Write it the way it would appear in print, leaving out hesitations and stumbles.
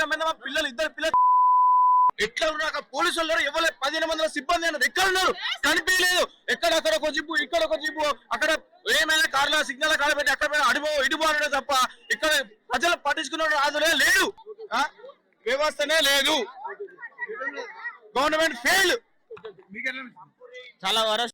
నిమిషం మీద మా పిల్లలు ఇద్దరు పిల్లలు ఎట్లా ఉన్నారు పోలీసులు ఎవరు 15 మంది సిబ్బంది అన్నది ఎక్కడ ఉన్నారు కనిపించలేదు ఎక్కడ అక్కడ ఒక జిప్పు ఇక్కడ ఒక జిప్పు అక్కడ ఏమైనా కార్ల సిగ్నల్ కాడ పెట్టి అక్కడ అడిపో ఇడిపో అనడే తప్ప ఇక్కడ ప్రజలు పట్టించుకున్న రాజులే లేడు వ్యవస్థనే లేదు గవర్నమెంట్ ఫెయిల్ చాలా వరస్ట్